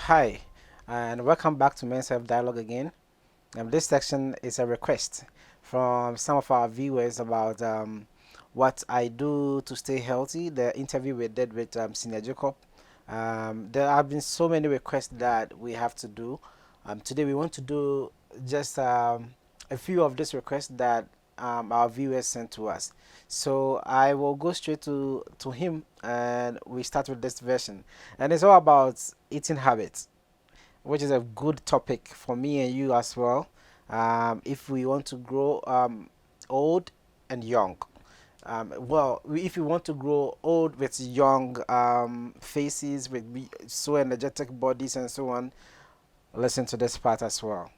Hi, and welcome back to Men's Health Dialogue again. This section is a request from some of our viewers about what I do to stay healthy. The interview we did with Senior Jacob. There have been so many requests that we have to do. Today we want to do just a few of these requests that our viewers sent to us. So I will go straight to him, and we start with this version. And it's all about eating habits, which is a good topic for me and you as well. If we want to grow old and young. If you want to grow old with young faces, with so energetic bodies and so on, listen to this part as well.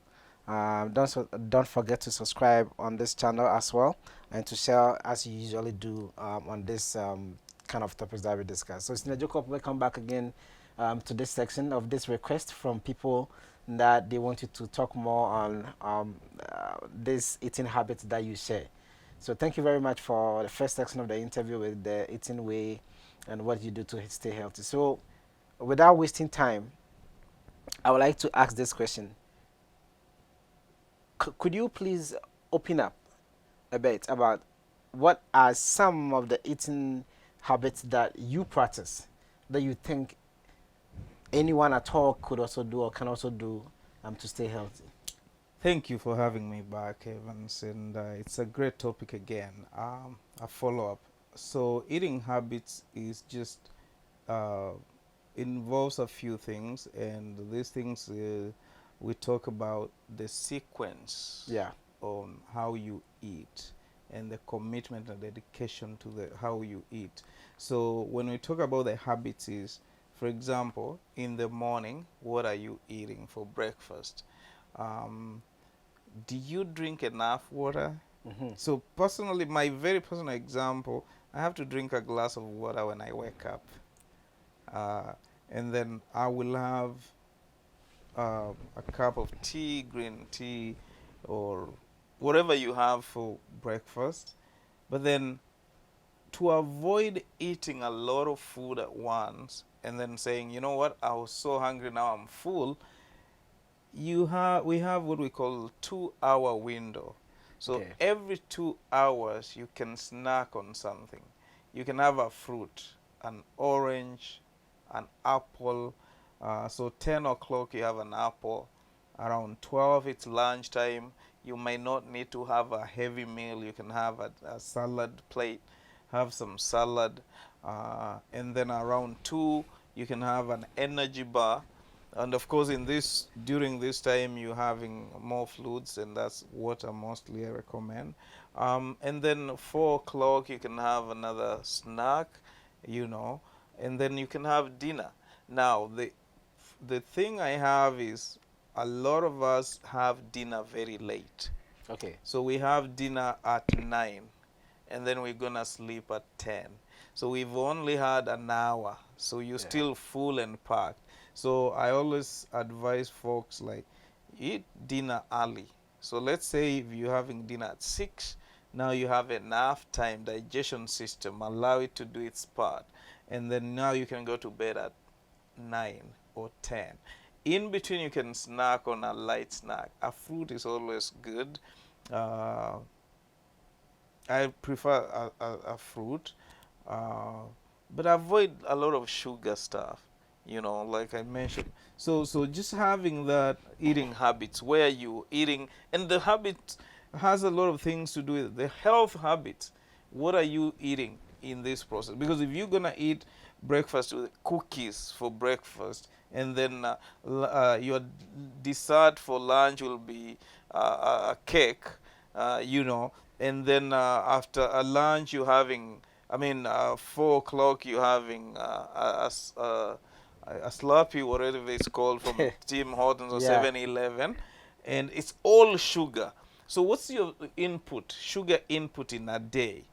Don't forget to subscribe on this channel as well, and to share as you usually do on this kind of topics that we discuss. So, Sina Jacob, welcome back again to this section of this request from people that they want you to talk more on this eating habits that you share. So, thank you very much for the first section of the interview with the eating way and what you do to stay healthy. So, without wasting time, I would like to ask this question. Could you please open up a bit about what are some of the eating habits that you practice that you think anyone at all could also do or can also do to stay healthy? Thank you for having me back, Evans, and it's a great topic again. A follow up. So, eating habits is just uh, involves a few things, and these things we talk about the sequence Yeah. on how you eat and the commitment and dedication to the how you eat. So, when we talk about the habits, is for example, in the morning, what are you eating for breakfast? Um, do you drink enough water? Hmm. So personally, my very personal example, I have to drink a glass of water when I wake up, uh, and then I will have a cup of tea, green tea, or whatever you have for breakfast. But then, to avoid eating a lot of food at once and then saying, you know what, I was so hungry, now I'm full, we have what we call 2 hour window. So Okay. every 2 hours you can snack on something. You can have a fruit, an orange, an apple. So 10 o'clock you have an apple. Around 12 it's lunchtime. You may not need to have a heavy meal. You can have a salad plate, have some salad. And then around 2 you can have an energy bar, and of course in this during this time you're having more fluids, and that's water mostly I recommend. And then 4 o'clock you can have another snack, you know, and then you can have dinner. Now the thing I have is a lot of us have dinner very late. Okay. So we have dinner at 9, and then we're gonna sleep at 10. So we've only had an hour. So you're Yeah. still full and packed. So I always advise folks, like, eat dinner early. So let's say if you're having dinner at 6, now you have enough time, digestion system, allow it to do its part. And then now you can go to bed at 9 or 10. In between, you can snack on a light snack. A fruit is always good. Uh, I prefer a fruit, uh, but avoid a lot of sugar stuff, you know, like I mentioned. So just having that eating habits where you eating, and the habit has a lot of things to do with the health habits. What are you eating in this process? Because if you're gonna eat breakfast with cookies for breakfast, and then your dessert for lunch will be a cake, you know, and then after a lunch you're having, I mean, 4 o'clock you're having a sloppy, whatever it's called, from Tim Hortons or Yeah. 7-Eleven, and it's all sugar. So what's your input, sugar input in a day?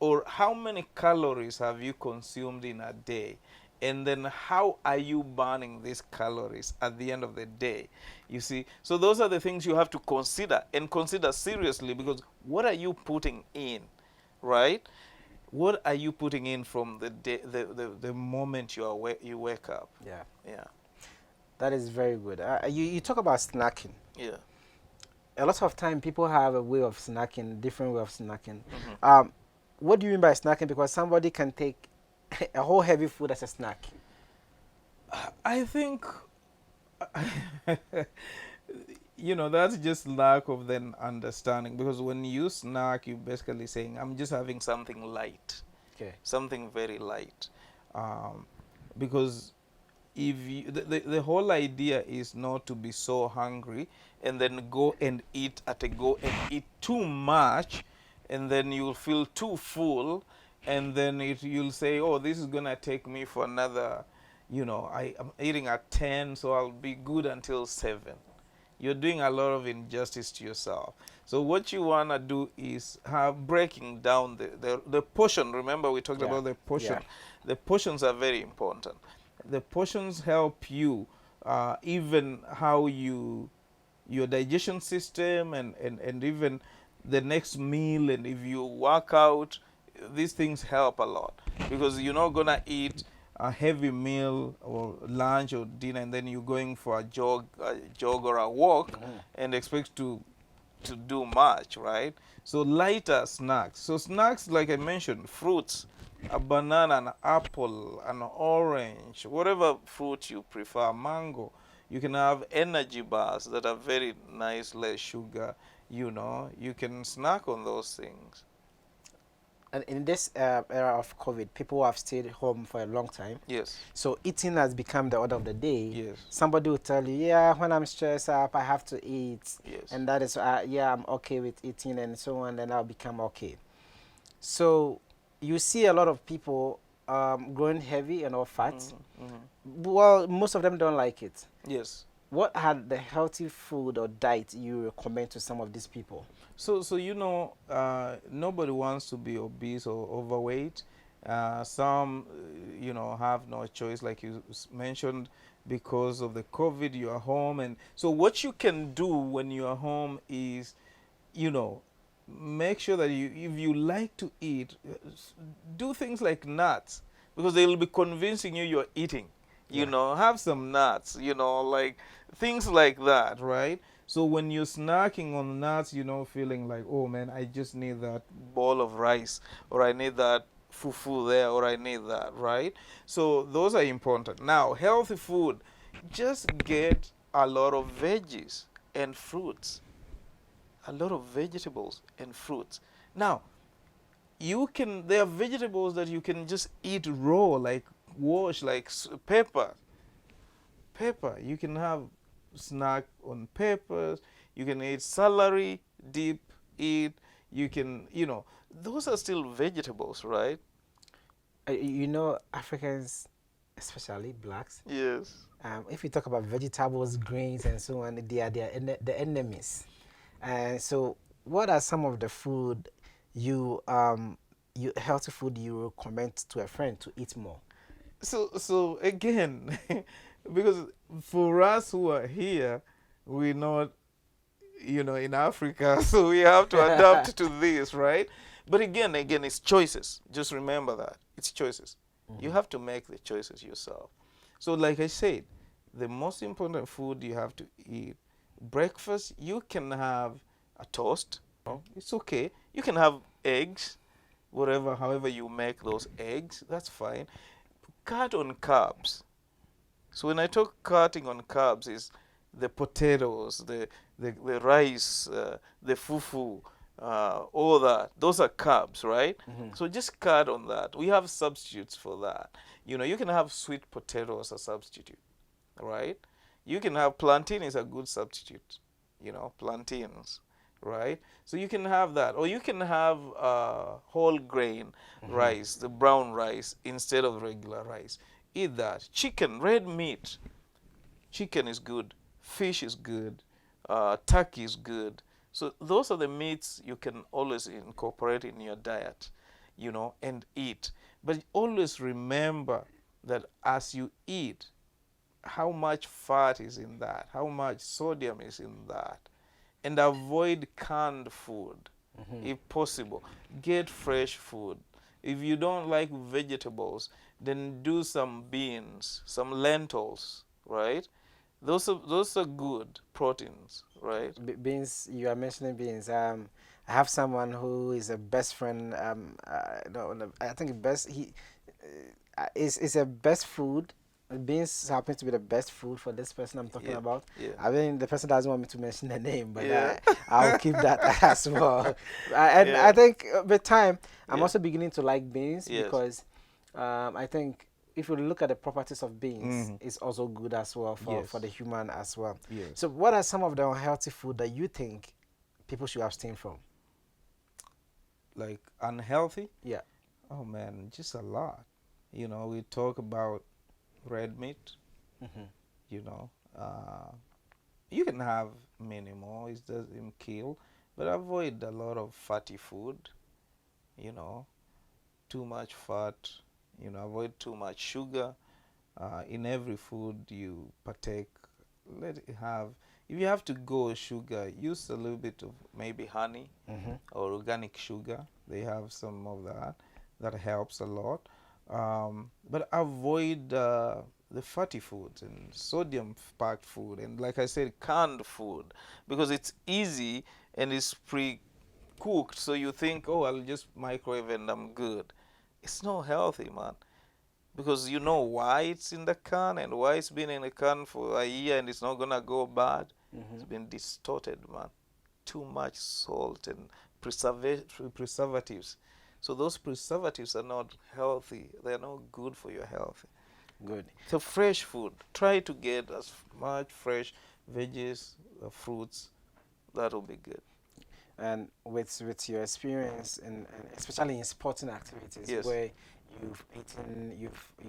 Or how many calories have you consumed in a day? And then how are you burning these calories at the end of the day? You see, so those are the things you have to consider, and consider seriously, because what are you putting in, right? What are you putting in from the day, the moment you wake up? Yeah. Yeah. That is very good. You talk about snacking. Yeah. A lot of time people have a way of snacking, different way of snacking. Hmm. Um, what do you mean by snacking? Because somebody can take a whole heavy food as a snack. I think that's just lack of then understanding, because when you snack, you're basically saying, I'm just having something light, Okay. something very light. um, because if you, the whole idea is not to be so hungry and then go and eat at a go and eat too much, and then you'll feel too full, and then you'll say, oh, this is gonna take me for another, I'm eating at 10, so I'll be good until 7. You're doing a lot of injustice to yourself. So what you want to do is have breaking down the portion. Remember, we talked Yeah. about the Yeah. portion. The portions are very important. The portions help you, even how your digestion system, and even the next meal, and if you work out, these things help a lot, because you're not gonna eat a heavy meal or lunch or dinner and then you're going for a jog or a walk Mhm. and expect to do much, right? So lighter snacks. So snacks, like I mentioned, fruits, a banana, an apple, an orange, whatever fruit you prefer, mango. You can have energy bars that are very nice, less sugar. You can snack on those things. And in this era of COVID, people have stayed home for a long time. Yes, So eating has become the order of the day. yes, Somebody will tell you, yeah, when I'm stressed up, I have to eat. yes. And that is, yeah, I'm okay with eating and so on, then I'll become okay. So you see a lot of people growing heavy and all fat. Hmm. Hmm. Well, most of them don't like it. Yes. What are the healthy food or diet you recommend to some of these people? So nobody wants to be obese or overweight. Some, have no choice, like you mentioned, because of the COVID. You are home, and so what you can do when you are home is, you know, make sure that if you like to eat, do things like nuts, because they'll be convincing you're eating. Yeah. Have some nuts. Like things like that, right? So when you're snacking on nuts, feeling like, oh man, I just need that bowl of rice, or I need that fufu there, or I need that, right? So those are important. Now, healthy food, just get a lot of veggies and fruits, a lot of vegetables and fruits. Now, there are vegetables that you can just eat raw, like wash, like pepper. You can have snack on peppers. You can eat celery, dip, eat. You can, those are still vegetables, right? Africans, especially blacks, Yes. if you talk about vegetables, grains, and so on, the enemies. And so, what are some of the food you healthy food you recommend to a friend to eat more? So again, because for us who are here, we're not, in Africa, so we have to adapt to this, right? But again, it's choices. Just remember that it's choices. You Mhm. have to make the choices yourself. So, like I said, the most important food you have to eat: breakfast. You can have a toast. It's okay. You can have eggs, however you make those eggs. That's fine. Cut on carbs. So when I talk cutting on carbs, is the potatoes, the rice, the fufu, all that. Those are carbs, right? Mhm. So just cut on that. We have substitutes for that. You can have sweet potato as a substitute, right? You can have plantain is a good substitute. Plantains, right? So you can have that, or you can have whole grain Mhm. rice, the brown rice, instead of regular rice. Eat that. Chicken, red meat. Chicken is good. Fish is good. Turkey is good. So those are the meats you can always incorporate in your diet, and eat. But always remember that as you eat, how much fat is in that, how much sodium is in that, and avoid canned food Mhm. if possible. Get fresh food. If you don't like vegetables, then do some beans, some lentils, right? Those are good proteins, right? Beans, you are mentioning beans. I have someone who is a best friend. No, no, I think best he is a best food. Beans happens to be the best food for this person I'm talking Yeah, about. yeah, I mean, the person doesn't want me to mention the name, but yeah, I'll keep that as well. And I yeah, think with time, I'm yeah. also beginning to like beans Yes. because I think if you look at the properties of beans, Hmm. it's also good as well for the Yes. human as well. Yes. So, what are some of the unhealthy food that you think people should abstain from? Like unhealthy? Yeah. Oh man, just a lot. We talk about red meat. Hmm. You know, uh, you can have minimal. It doesn't kill, but avoid a lot of fatty food. You know, too much fat. Avoid too much sugar. In every food you partake, let it have. If you have to go sugar, use a little bit of maybe honey Hmm. or organic sugar. They have some of that. That helps a lot. But avoid the fatty foods and sodium-packed food, and like I said, canned food, because it's easy and it's pre-cooked. So you think, oh, I'll just microwave and I'm good. It's not healthy, man, because you know why it's in the can and why it's been in the can for a year and it's not gonna go bad. It's Hmm. been distorted, man. Too much salt and preservatives. So those preservatives are not healthy. They're not good for your health. Good. So fresh food. Try to get as much fresh veggies, fruits. That will be good. And with your experience and especially in sporting activities Yes. where you've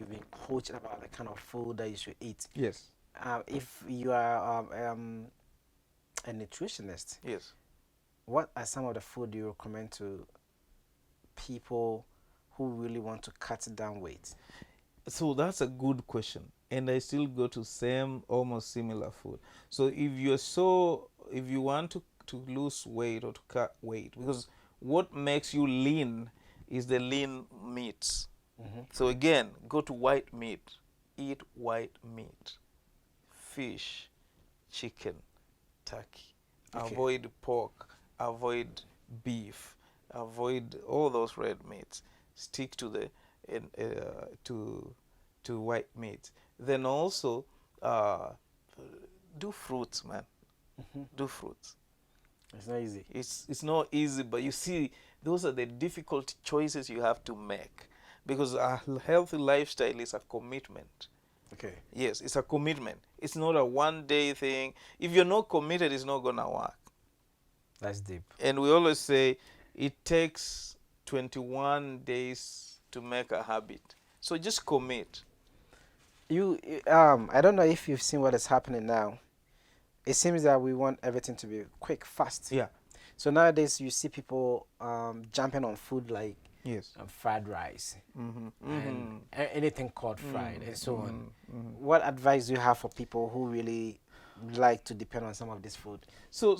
been coached about the kind of food that you should eat. Yes. If you are a nutritionist, Yes. what are some of the food you recommend to people who really want to cut down weight? So that's a good question, and I still go to same almost similar food. So if you want to lose weight or to cut weight, because what makes you lean is the lean meats. Hmm. So again, go to white meat. Eat white meat, fish, chicken, turkey. Okay. Avoid pork, avoid beef, avoid all those red meats. Stick to the to white meat. Then also uh, do fruits, man. Hmm. Do fruits. It's not easy. It's not easy, but you see, those are the difficult choices you have to make, because a healthy lifestyle is a commitment. Okay. Yes, it's a commitment. It's not a one day thing. If you're not committed, it's not gonna work. That's deep. And we always say it takes 21 days to make a habit. So just commit. I don't know if you've seen what is happening now. It seems that we want everything to be quick, fast. Yeah. So nowadays you see people jumping on food like Yes. fried rice Mm-hmm. and Mm-hmm. anything called fried and so on. Mm-hmm. Mm-hmm. What advice do you have for people who really like to depend on some of this food? So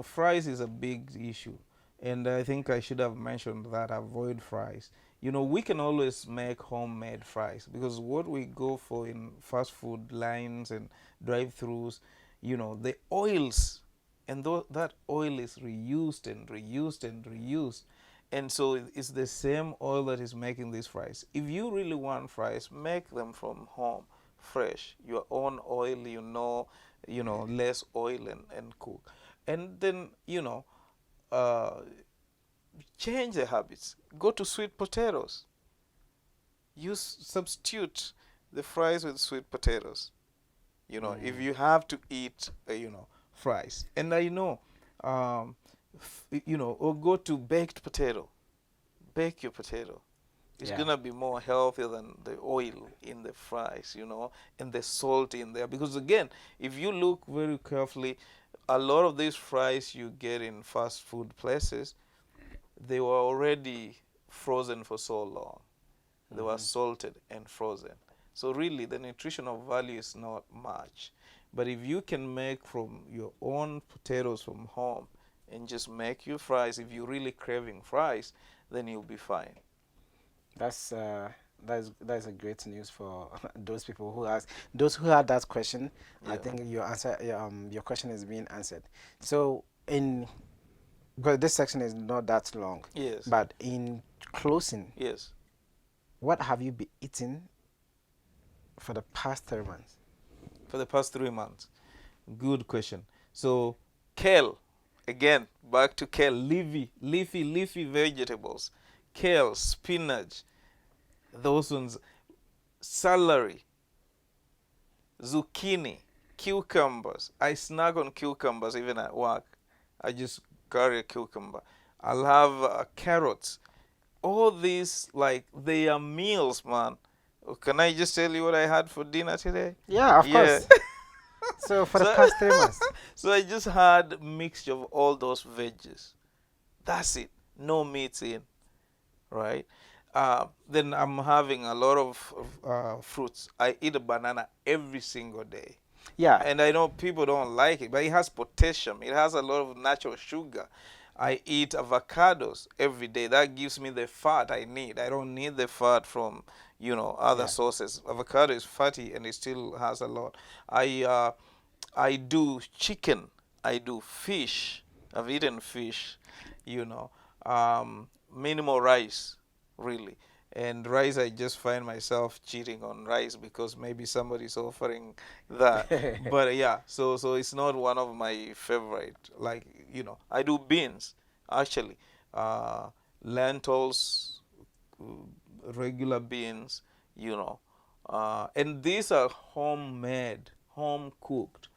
fries is a big issue, and I think I should have mentioned that. Avoid fries. We can always make homemade fries, because what we go for in fast food lines and drive-throughs, the oils, and that oil is reused and reused and reused, and so it's the same oil that is making these fries. If you really want fries, make them from home, fresh, your own oil, less oil, and cook. And then, uh, change the habits. Go to sweet potatoes. Substitute the fries with sweet potatoes. If Mm. you have to eat, fries. And I know, or go to baked potato. Bake your potato. It's Yeah. gonna be more healthier than the oil in the fries, and the salt in there. Because again, if you look very carefully, a lot of these fries you get in fast food places, they were already frozen for so long. They were Hmm. salted and frozen. So really, the nutritional value is not much. But if you can make from your own potatoes from home and just make your fries, if you're really craving fries, then you'll be fine. That's That is a great news for those people those who had that question. I Yeah. think your question is being answered. So in because this section is not that long, Yes. but in closing, Yes. what have you been eating for the past 3 months? For the past 3 months. Good question. So, kale, again, back to kale, leafy vegetables, kale, spinach, those ones, celery, zucchini, cucumbers. I snag on cucumbers even at work. I just carry a cucumber. I'll have carrots. All these, like, they are meals, man. Oh, can I just tell you what I had for dinner today? Yeah, of Yeah. course. So for the So, past 3 months. so I just had a mixture of all those veggies. That's it. No meats in, right? Then I'm having a lot of fruits. I eat a banana every single day. Yeah. And I know people don't like it, but it has potassium. It has a lot of natural sugar. I eat avocados every day. That gives me the fat I need. I don't need the fat from, other Yeah. sources. Avocado is fatty and it still has a lot. I uh, I do chicken. I do fish. I've eaten fish, you know. Minimal rice, really. And rice, I just find myself cheating on rice because maybe somebody's offering that. But yeah, so it's not one of my favorite. Like, I do beans, actually. Uh, Lentils, regular beans, you know. And these are homemade, home cooked,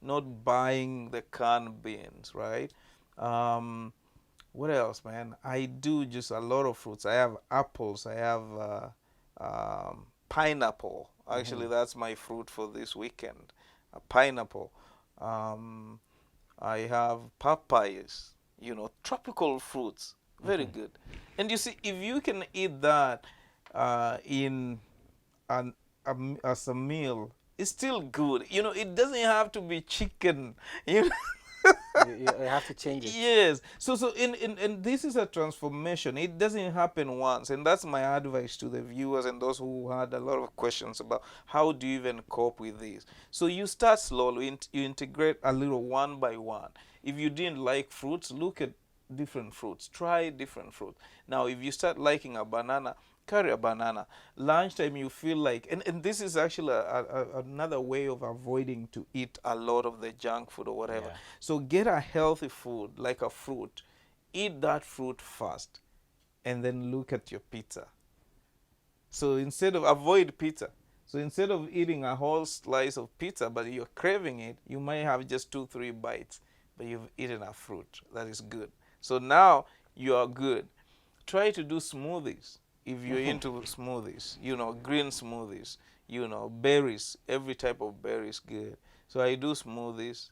not buying the canned beans, right? Um, what else, man? I do just a lot of fruits. I have apples. I have pineapple. Hmm. Actually, that's my fruit for this weekend. A pineapple. Um, I have papayas. Tropical fruits. Very Hmm. good. And you see, if you can eat that in an as a meal, it's still good. It doesn't have to be chicken. You know. You have to change it. Yes. So in this is a transformation. It doesn't happen once, and that's my advice to the viewers and those who had a lot of questions about how do you even cope with this. So you start slowly. You integrate a little one by one. If you didn't like fruits, look at different fruits. Try different fruits. Now, if you start liking a banana, carry a banana. Lunchtime, you feel like, and this is actually another way of avoiding to eat a lot of the junk food or whatever. Yeah. So get a healthy food like a fruit. Eat that fruit first, and then look at your pizza. So instead of avoid pizza. So instead of eating a whole slice of pizza, but you're craving it, you might have just 2, 3 bites, but you've eaten a fruit that is good. So now you are good. Try to do smoothies if you're Hmm. into smoothies. Green smoothies. Berries. Every type of berry is good. So I do smoothies.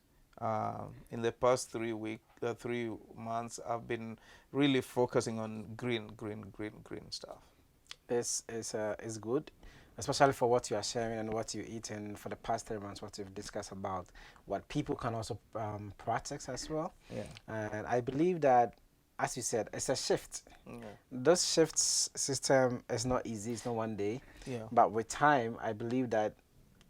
In the past 3 months, I've been really focusing on green stuff. Is good, especially for what you are sharing and what you eat, and for the past 3 months, what you've discussed about what people can also practice as well. Yeah. And I believe that, as you said, it's a shift. Yeah. Those shifts system is not easy. It's not one day, Yeah. but with time, I believe that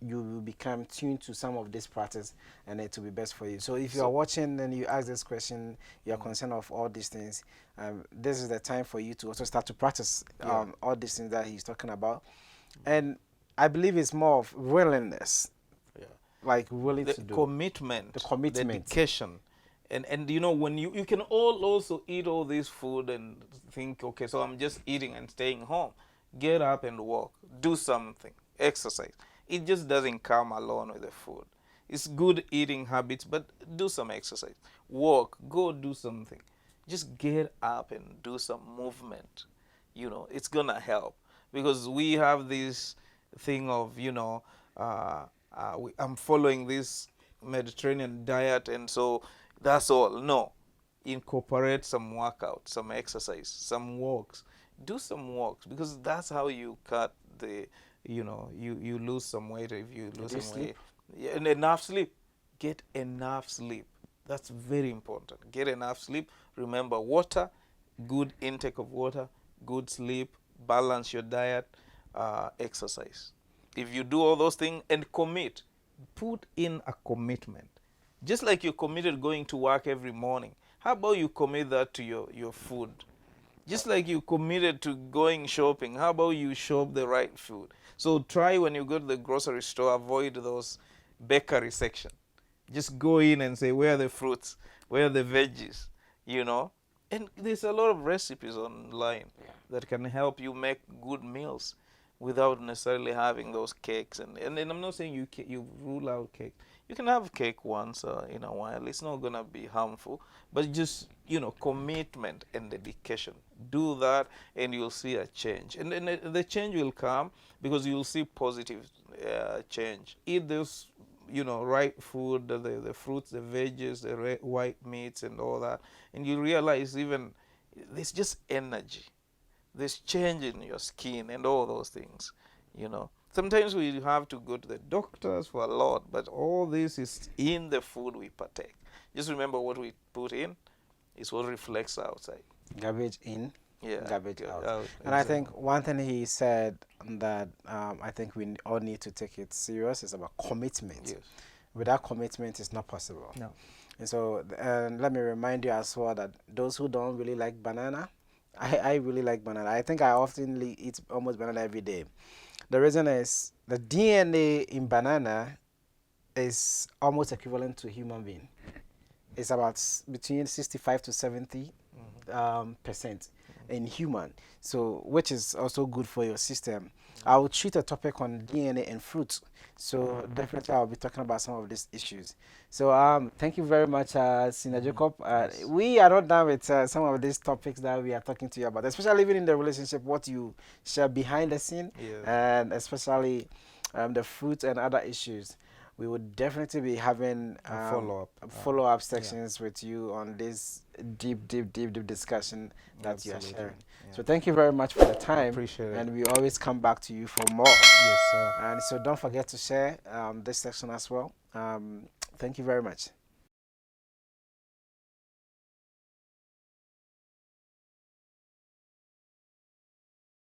you will become tuned to some of this practice, and it will be best for you. So if you are So. watching and you ask this question, you are Mm. concerned of all these things, this is the time for you to also start to practice Yeah. all these things that he's talking about. And I believe it's more of willingness, Yeah. like willing The to do the commitment, commitment. dedication, and when you can all also eat all this food and think, okay, so I'm just eating and staying home. Get up and walk, do something, exercise. It just doesn't come alone with the food. It's good eating habits, but do some exercise. Walk, go do something. Just get up and do some movement. It's gonna help because we have this thing of I'm following this Mediterranean diet, and so that's all. No, incorporate some workout, some exercise, some walks. Do some walks because that's how you cut the, you lose some weight if you lose Do you some weight. sleep? Yeah, and enough sleep. Get enough sleep. That's very important. Get enough sleep. Remember water, good intake of water, good sleep, balance your diet. exercise. If you do all those things and commit, put in a commitment. Just like you're committed going to work every morning, how about you commit that to your food? Just like you committed to going shopping, how about you shop the right food? So try when you go to the grocery store, avoid those bakery section. Just go in and say, where are the fruits? Where are the veggies? You know? And there's a lot of recipes online that can help you make good meals without necessarily having those cakes. And I'm not saying you rule out cake. You can have cake once in a while. It's not going to be harmful. But just, commitment and dedication. Do that and you'll see a change. And then the change will come because you'll see positive change. Eat those right food, the fruits, the veggies, the white meats and all that, and you realize even there's just energy, there's change in your skin and all those things. Sometimes we have to go to the doctors for a lot, but all this is in the food we partake. Just remember, what we put in is what reflects outside. Garbage in, Yeah, garbage out. out. And I Exactly. think one thing he said that I think we all need to take it serious is about commitment. Yes. Without commitment, it's not possible. No. And so, and let me remind you as well that those who don't really like banana, I really like banana. I think I often eat almost banana every day. The reason is the DNA in banana is almost equivalent to human being. It's about between 65 to 70 percent in human, so which is also good for your system. I will treat a topic on DNA and fruits, so definitely I'll be talking about some of these issues. So thank you very much, Sina Jacob. Yes. We are not done with some of these topics that we are talking to you about, especially even in the relationship, what you share behind the scene, Yes. and especially the fruits and other issues. We would definitely be having A follow-up. follow-up Yeah. sections with you on this deep discussion that you are Absolutely. sharing. Yeah. So thank you very much for the time, Appreciate it. and we always come back to you for more. Yes, sir. And so don't forget to share this section as well. Thank you very much.